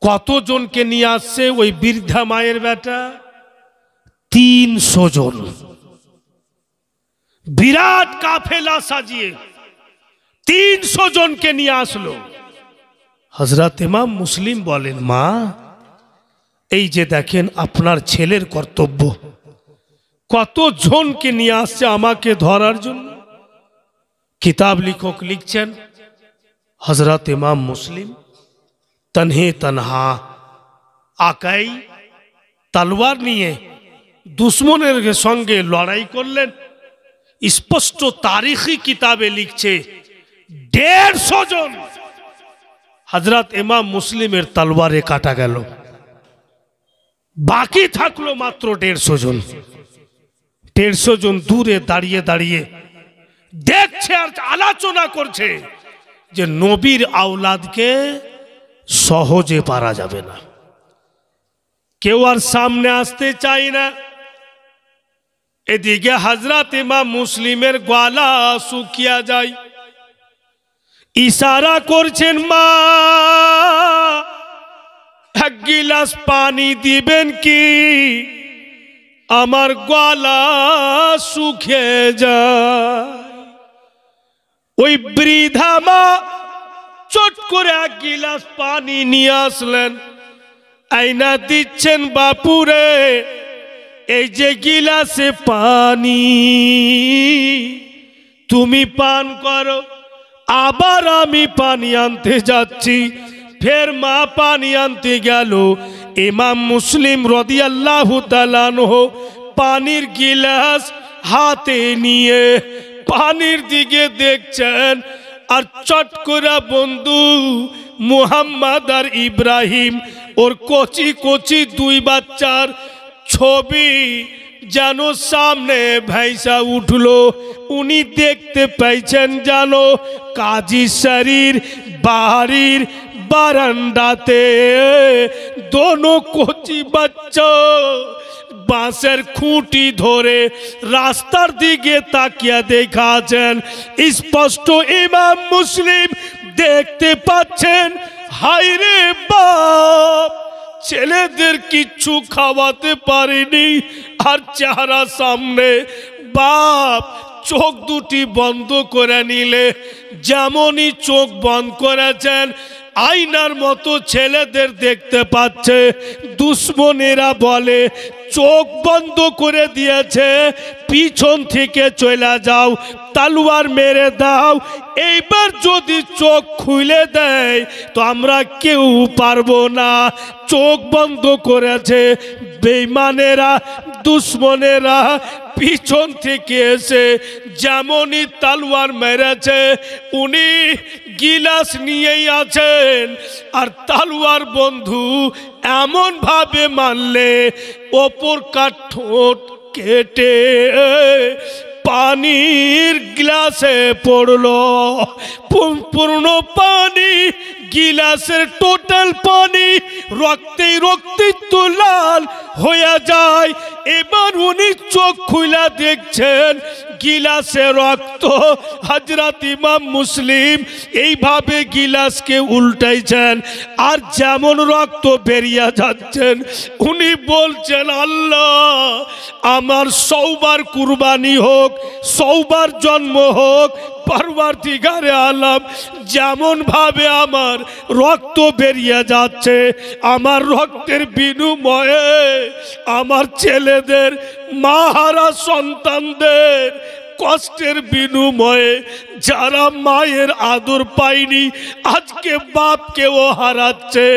কতজনকে নিয়ে আসছে ওই বৃদ্ধা মায়ের বেটা? 300 জন। বিরাট কাফেলা সাজিয়ে 300 জনকে নিয়ে আসলো। হযরত ইমাম মুসলিম বলেন, মা এই যে দেখেন আপনার ছেলের কর্তব্য, কত জনকে নিয়ে আসছে আমাকে ধরার জন্য। কিতাব লেখক লিখছেন, হযরত ইমাম মুসলিম তনহে তনহা আকাই তলোয়ার নিয়ে দুশ্মনের সঙ্গে লড়াই করলেন। স্পষ্ট তারিখী কিতাবে লিখছে 150 জন হযরত ইমাম মুসলিমের তলোয়ারে কাটা গেল, বাকি থাকলো মাত্র 150 জন। 150 জন দূরে দাঁড়িয়ে দাঁড়িয়ে দেখছে আর আলোচনা করছে যে নবীর আওলাদকে সহজে পারা যাবে না। কেউ আর সামনে আসতে চায় না। এদিকে হযরত ইমাম মুসলিমের গলা শুকিয়ে যায়। ইশারা করছেন, মা এক গিলাস পানি দিবেন কি, আমার গলা শুকিয়ে যায়। ওই বৃদ্ধা মা চট করে এক গিলাস পানি নিয়ে আসলেন, আইনা দিচ্ছেন, বাপুরে এই যে গিলাসে পানি, তুমি পান করো। আবার আমি পানি আনতে যাচ্ছি, ফের মা পানি আনতে গেল। ইমাম মুসলিম রাদিয়াল্লাহু তাআলা আনহু পানির গিলাস হাতে নিয়ে পানির দিকে দেখছেন, আর চট করে বন্ধু মুহাম্মদ আর ইব্রাহিম ওর কচি কচি 2 বাচ্চার ছবি যেন সামনে ভাইসা উঠলো। উনি দেখতে পাইছেন যেন কাজী শরীর বাড়ির বারান্দাতে দোনো কচি বাচ্চা বাঁশের খুঁটি ধরে রাস্তার দিকে তাকিয়ে দেখাচ্ছেন। স্পষ্ট ইমাম মুসলিম দেখতে পাচ্ছেন, হায়রে বাপ, ছেলেদের কিচ্ছু খাওয়াতে পারেনি, আর চেহারা সামনে বাপ চোখ দুটি বন্ধ করে নিলে যেমনই চোখ বন্ধ করেছেন আয়নার মতো ছেলেদের দেখতে পাচ্ছে। দুশ্মনেরা বলে চোখ বন্ধ করে দিয়েছে, পিছন থেকে চলে যাও, তলোয়ার মেরে দাও। এইবার যদি চোখ খুলে দেয় তো আমরা কেউ পারবো না। চোখ বন্ধ করেছে। বেঈমানেরা, দুশ্মনেরা পিছন থেকে এসে যেমনই তলোয়ার মেরেছে, উনি গিলাস নিয়েই আছেন, আর তলোয়ার বন্ধু এমন ভাবে মারলে ওপর কাঠোট কেটে পানির গ্লাসে পড়লো। পূর্ণ পানি, গিলাসের টোটাল পানি রক্তে রক্তে তো লাল হয়ে যায়। এবার উনি চোখ খুলে দেখছেন গিলাসে রক্ত। হযরত ইমাম মুসলিম এইভাবে গিলাসকে উল্টাইছেন, আর যেমন রক্ত বেরিয়ে যাচ্ছেন উনি বলছেন, আল্লাহ আমার 100 বার কুরবানি হোক, 100 বার জন্ম হোক, পরওয়ারদিগারে আলম যেমন ভাবে আমার রক্ত বেরিয়ে যাচ্ছে, আমার রক্তের বিনিময়ে আমার ছেলেদের মাহারা সন্তানদের কষ্টের বিনিময়ে যারা মায়ের আদর পায়নি আজকে বাপকেও হারাচ্ছে,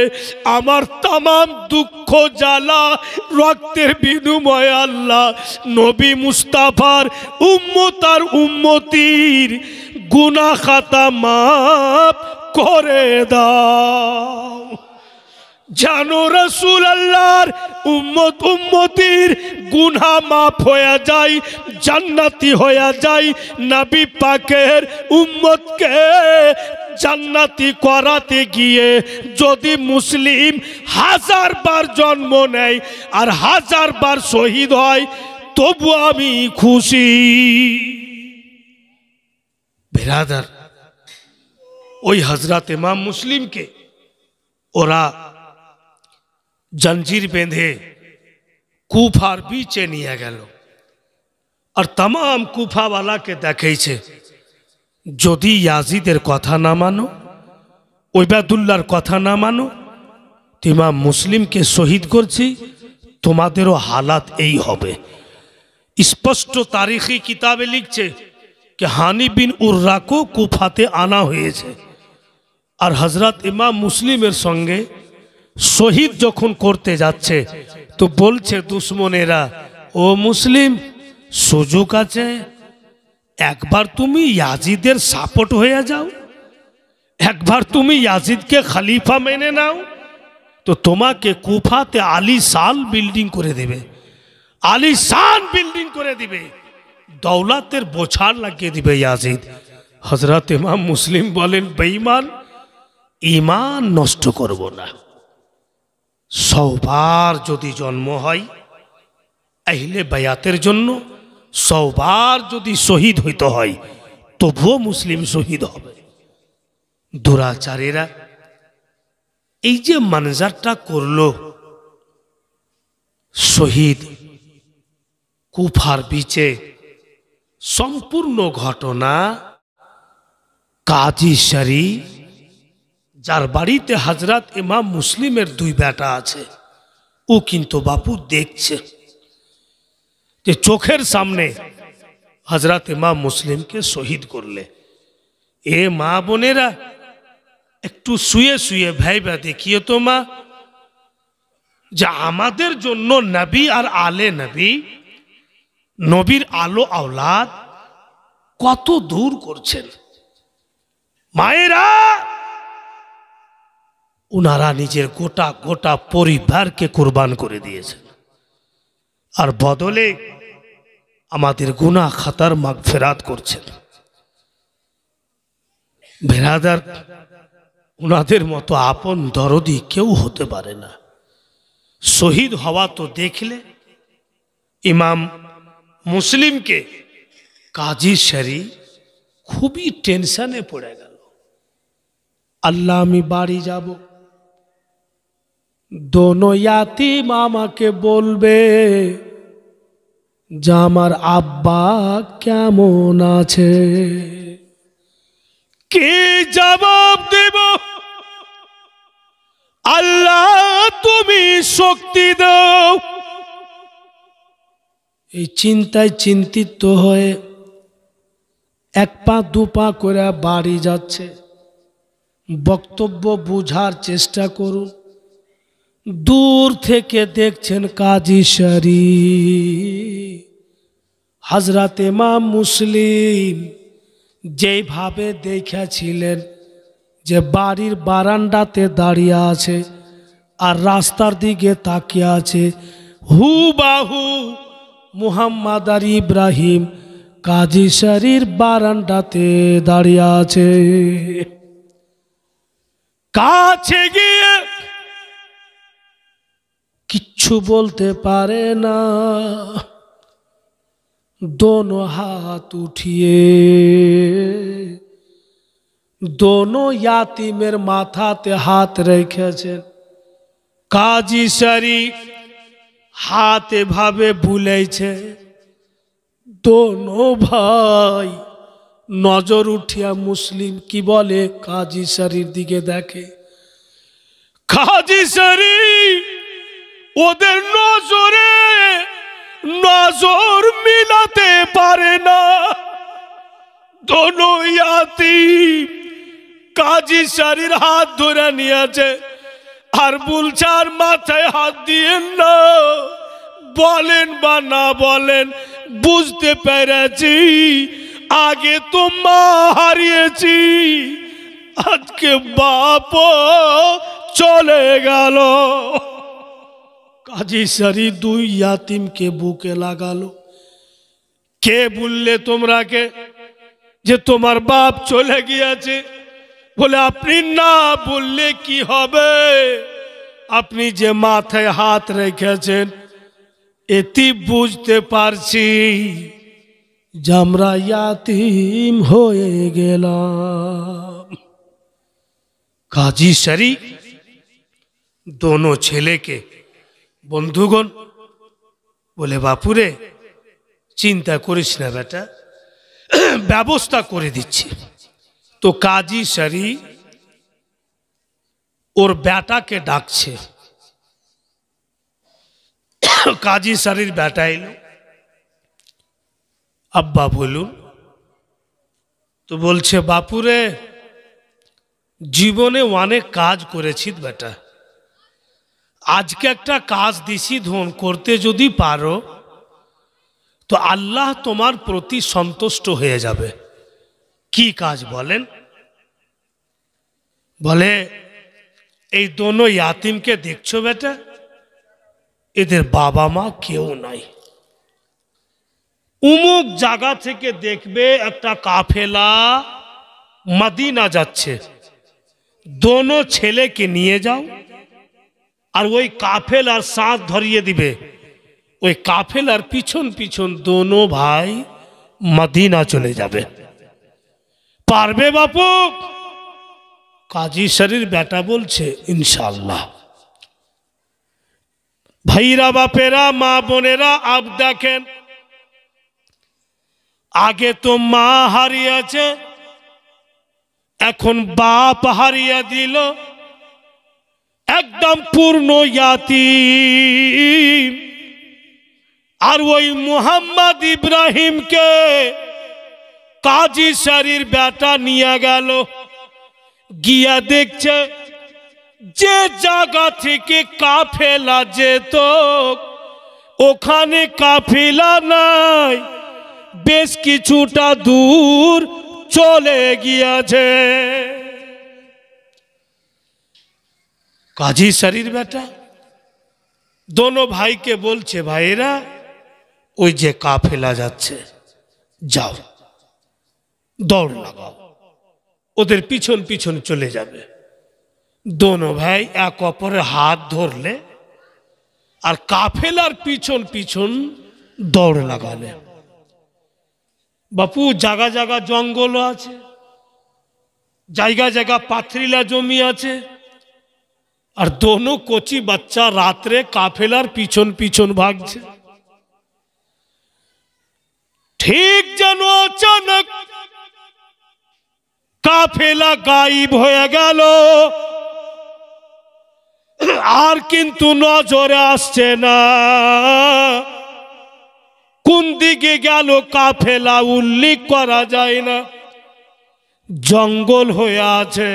আমার তামাম দুঃখ জ্বালা রক্তের বিনিময়ে আল্লাহ নবী মুস্তাফার উম্মত আর উম্মতির গুনাহ খাতা মাফ করে দাও। জানো রাসূল আল্লাহর উম্মত উম্মতির গুনাহ মাফ হয়ে যায়, জান্নাতি হয়ে যায়। নবী পাকের উম্মতকে জান্নাতি করাতে গিয়ে যদি মুসলিম 1000 বার জন্ম নেয় আর 1000 বার শহীদ হয় তবু আমি খুশি। বিরাদার, ওই হযরত ইমাম মুসলিমকে ওরা জঞ্জির বেঁধে কুফার বিচে নিয়ে গেল, আর तमाम কুফাওয়ালাকে দেখাইছে, যদি ইয়াজিদের কথা না মানো, ওবায়দুল্লাহর কথা না মানো, ইমাম মুসলিমকে শহীদ করছি, তোমাদেরও হালাত এই হবে। স্পষ্ট তারিখি কিতাবে লিখছে कि हानी बिन उर्रा को कुफाते आना হয়েছে, আর হযরত ইমাম মুসলিমের সঙ্গে শহীদ যখন করতে যাচ্ছে তো বলছে দুশ্মনেরা, ও মুসলিম সুযোগ আছে, একবার তুমি ইয়াজিদের সাপোর্ট হয়ে যাও, একবার তুমি ইয়াজিদকে খলিফা মেনে নাও, তো তোমাকে কুফাতে আলিশান বিল্ডিং করে দেবে, আলিশান বিল্ডিং করে দিবে, দৌলতের বোঝার লাগিয়ে দিবে ইয়াজিদ। হযরত ইমাম মুসলিম বলেন, বেঈমান, ঈমান নষ্ট করব না, 100 বার যদি জন্ম হয় আহলে বায়াতের জন্য, 100 বার যদি শহীদ হইতে হয় তবুও মুসলিম শহীদ হবে। দুরাচারীরা এই যে মঞ্জারটা করলো, শহীদ কুফার বিচে, সম্পূর্ণ ঘটনা কাজী শরীফ, যার বাড়িতে হযরত ইমাম মুসলিমের 2 বেটা আছে, ও কিন্তু বাপু দেখছে যে চোখের সামনে হযরত ইমাম মুসলিমকে শহীদ করলে। এ মা বোনেরা একটু শুয়ে শুয়ে ভাইবা দেখিয়ে তো মা, যে আমাদের জন্য নবী আর আলে নবী, নবীর আলো আওলাদ কত দূর করছেন। মায়েরা, উনারা নিজের গোটা গোটা পরিবারকে কুরবান করে দিয়েছেন, আর বদলে আমাদের গুনাহ খাতার মাগফিরাত করছেন। বেরাদার, উনাদের মতো আপন দরদি কেউ হতে পারে না। শহীদ হওয়া তো দেখলে ইমাম মুসলিমকে কাজী শরীফ খুবই টেনশনে পড়ে গেল। আল্লাহ আমি বাড়ি যাব, দোনো ইয়াতিম আমাকে বলবে যে আমার আব্বা কেমন আছে, কি জবাব দেব? আল্লাহ তুমি শক্তি দাও। এই চিন্তায় চিন্তিত হয়ে এক পা দু পা করে বাড়ি যাচ্ছে। বক্তব্য বুঝার চেষ্টা করুন। দূর থেকে দেখছেন কাজী শরীফ হযরত ইমাম মুসলিম যেভাবে দেখেছিলেন যে বাড়ির বারান্দাতে দাঁড়িয়ে আছে আর রাস্তার দিকে তাকিয়ে আছে, হুবাহু মুহাম্মদ আর ইব্রাহিম কাজী শরীফ বারান্দাতে দাঁড়িয়ে আছে। কাছে গিয়ে কিচ্ছু বলতে পারে না, দোনো হাত উঠিয়ে দোনো ইয়াতিমের মাথাতে হাত রেখেছেন। কাজী শরীফ হাত এভাবে বুলেছে, দোনো ভাই নজর উঠিয়া মুসলিম কি বলে কাজী শরীফ দিকে দেখে। কাজী শরীফ ওদের নজরে নজর মিলাতে পারে না। দোনো ইয়াতিম কাজী শরীফ হাত ধরে নিয়েছে আর বলছে আর মাথায় হাত দিয়েন না, বলেন বা না বলেন বুঝতে পেরেছি আগে তো মা হারিয়েছি, আজকে বাপ চলে গেল। কাজী শরীফ দুই ইয়াতিমকে বুকে লাগালো। কে বললে তোমরাকে যে তোমার বাপ চলে গিয়েছে? বলে আপনি না বললে কি হবে, আপনি যে মাথায় হাত রেখেছেন এটি বুঝতে পারছি যে আমরা ইয়াতিম হয়ে গেলাম। কাজী শরীফ দোনো ছেলেকে, বন্ধুগণ বলে বাপুরে চিন্তা করিস না বেটা, ব্যবস্থা করে দিচ্ছি। তো কাজী শরীফ ওর বেটাকে ডাকছে। কাজী শরীফ বেটা এলো, আব্বা বলুন। তো বলছে বাপুরে জীবনে অনেক কাজ করেছি বেটা, আজকে একটা কাজ দিছি ধন করতে যদি পারো তো আল্লাহ তোমার প্রতি সন্তুষ্ট হয়ে যাবে। কি কাজ বলেন? বলে এই দোনো ইয়াতিমকে দেখছো বেটা, এদের বাবা মা কেউ নাই। উমুক জায়গা থেকে দেখবে একটা কাফেলা মদিনা যাচ্ছে, দোনো ছেলেকে নিয়ে যাও আর ওই কাফেলার সাথ ধরিয়ে দিবে। ওই কাফেলার পিছন পিছন দোনো ভাই মদিনা চলে যাবে। পারবে বাপু? কাজী শরীফ বেটা বলছে ইনশাআল্লাহ। ভাইরা বাপেরা মা বোনেরা আব দেখেন, আগে তো মা হারিয়েছে, এখন বাপ হারিয়ে দিল, একদম পূর্ণ ইয়াতিম। আর ওই মুহাম্মদ ইব্রাহিমকে কাজী শরীফ বেটা নিয়ে গেল, গিয়া দেখছে যে জায়গা থেকে কাফেলা যেত ওখানে কাফেলা নাই, বেশ কিছুটা দূর চলে গিয়েছে। কাজী শরীফ বেটা দোনো ভাইকে বলছে ভাইরা ওই যে কাফেলা যাচ্ছে যাও, দৌড় লাগাও, ওদের পিছন পিছন চলে যাবে। দোনো ভাই এক অপরের হাত ধরলে আর কাফেলার পিছন পিছন দৌড় লাগালেন। বাপু জায়গা জায়গা জঙ্গল আছে, জায়গা জায়গা পাথরিলা জমি আছে, আর দোনো কচি বাচ্চা রাত্রে কাফেলার পিছন পিছন ভাগছে। ঠিক যেন অচানক কাফেলা গায়েব হয়ে গেল, আর কিন্তু নজরে আসছে না কোন দিকে গেল কাফেলা, উল্লেখ করা যায় না। জঙ্গল হয়ে আছে,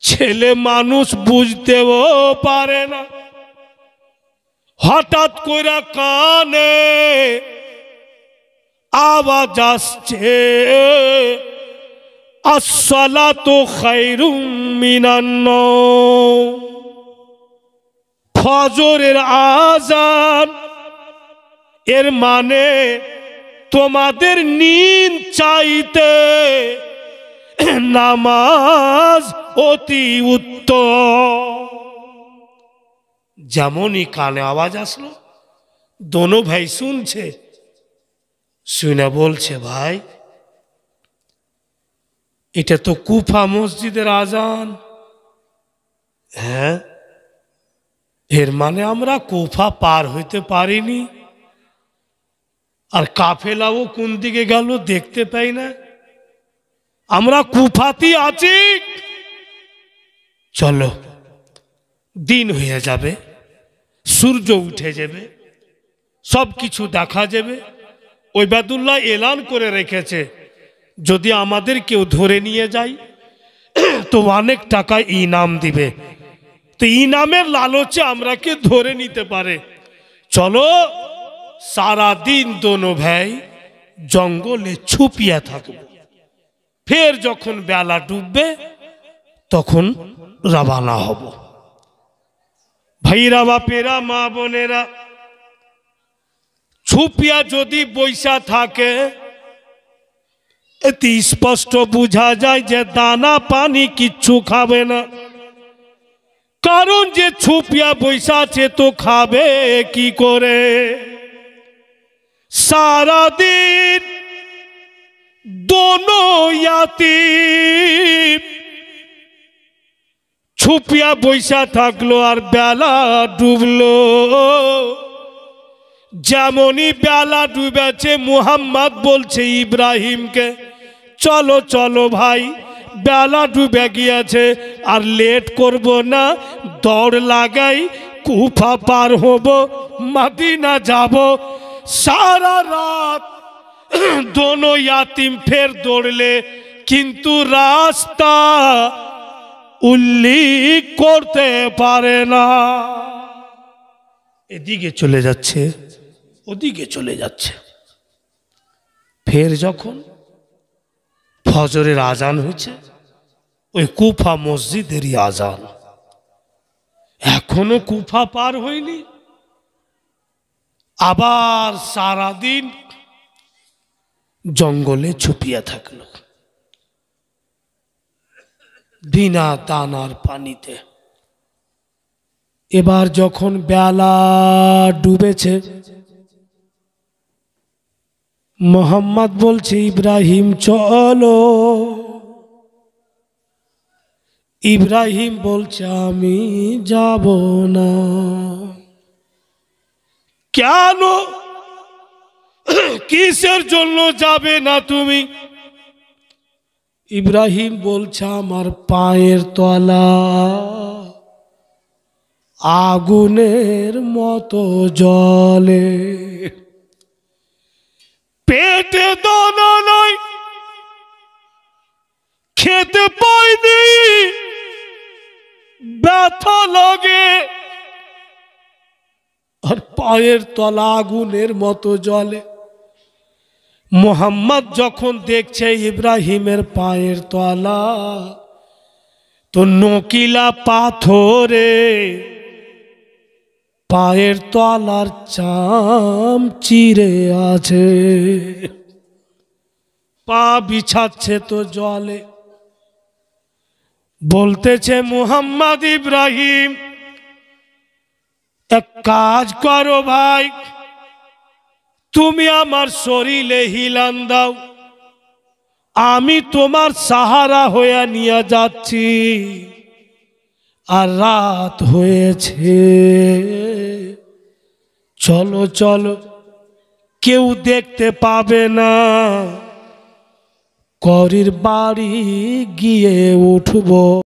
ছেলে মানুষ বুঝতেও পারে না। হঠাৎ করে কানে আওয়াজ আসছে, আসসালাতু খায়রুম মিনান নাওম, ফজরের আযান। এর মানে তোমাদের নিন চাইতে নামাজ অতি উত্তম। যেমনই কানে আওয়াজ আসলো, দোনো ভাই শুনছে, শুনে বলছে, ভাই এটা তো কুফা মসজিদের আজান। হ্যাঁ, এর মানে আমরা কুফা পার হইতে পারিনি, আর কাফেলাও কোন দিকে গেল দেখতে পাই না, আমরা কুফাতেই আছি। চলো, দিন হয়ে যাবে, সূর্য উঠে যাবে, সব কিছু দেখা যাবে। ওবায়দুল্লাহ এলান করে রেখেছে, যদি আমাদের কেউ ধরে নিয়ে যায় তো অনেক টাকা ইনাম দিবে। তো ইনামের লালচে আমরা কে ধরে নিতে পারে। চলো, সারা দিন দোনো ভাই জঙ্গলে ছুপিয়া থাকবে, ফের যখন বেলা ডুববে তখন রওনা হব। ভাইরা বাপেরা মা বোনেরা, ছুপিয়া যদি বৈশা থাকে এতে স্পষ্ট বোঝা যায় যে দানা পানি কিচ্ছু খাবে না। কারণ যে ছুপিয়া বৈশা আছে তো খাবে কি করে? সারাদিন দোনো ইয়াতিম ছুপিয়া বৈশা থাকলো, আর বেলা ডুবলো। যেমনই বেলা ডুবেছে, মুহাম্মদ বলছে ইব্রাহিমকে, চলো চলো ভাই, বেলা ডুবে গিয়েছে, আর লেট করব না, দৌড় লাগাই, কুফা পার হব, মদিনা যাব। সারা রাত দোনো ইয়াতিম ফের দৌড়লে, কিন্তু রাস্তা উল্লেখ করতে পারে না। এদিকে চলে যাচ্ছে, ওদিকে চলে যাচ্ছে। ফের যখন ফজরের আজান হয়েছে, ওই কুফা মসজিদেরই আজান, এখনো কুফা পার হয়নি। আবার সারাদিন জঙ্গলে ছুপিয়া থাকলো, বিনা দানার পানিতে। এবার যখন বেলা ডুবেছে, মোহাম্মদ বলছে ইব্রাহিম চলো। ইব্রাহিম বলছে আমি যাব না। কেন? কিসের জন্য যাবে না তুমি? ইব্রাহিম বলছে আমার পায়ের তলা আগুনের মতো জ্বলে, পেটে দানা নাই, খেতে পাইনি, ব্যথা লাগে, আর পায়ের তলা আগুনের মতো জ্বলে। মুহাম্মদ যখন দেখছে ইব্রাহিমের পায়ের তলা তো নকিলা পাথরে পায়ের তলার চাম চিরে আছে, পা বিছাচ্ছে তো জলে। বলতেছে মুহাম্মদ ইব্রাহিম, এক কাজ করো ভাই, তুমি আমার শরীরে হিলান দাও, আমি তোমার সাহারা হয়ে নিয়ে যাচ্ছি। আর রাত হয়েছে, চলো চলো, কেউ দেখতে পাবে না, করির বাড়ি গিয়ে উঠবো।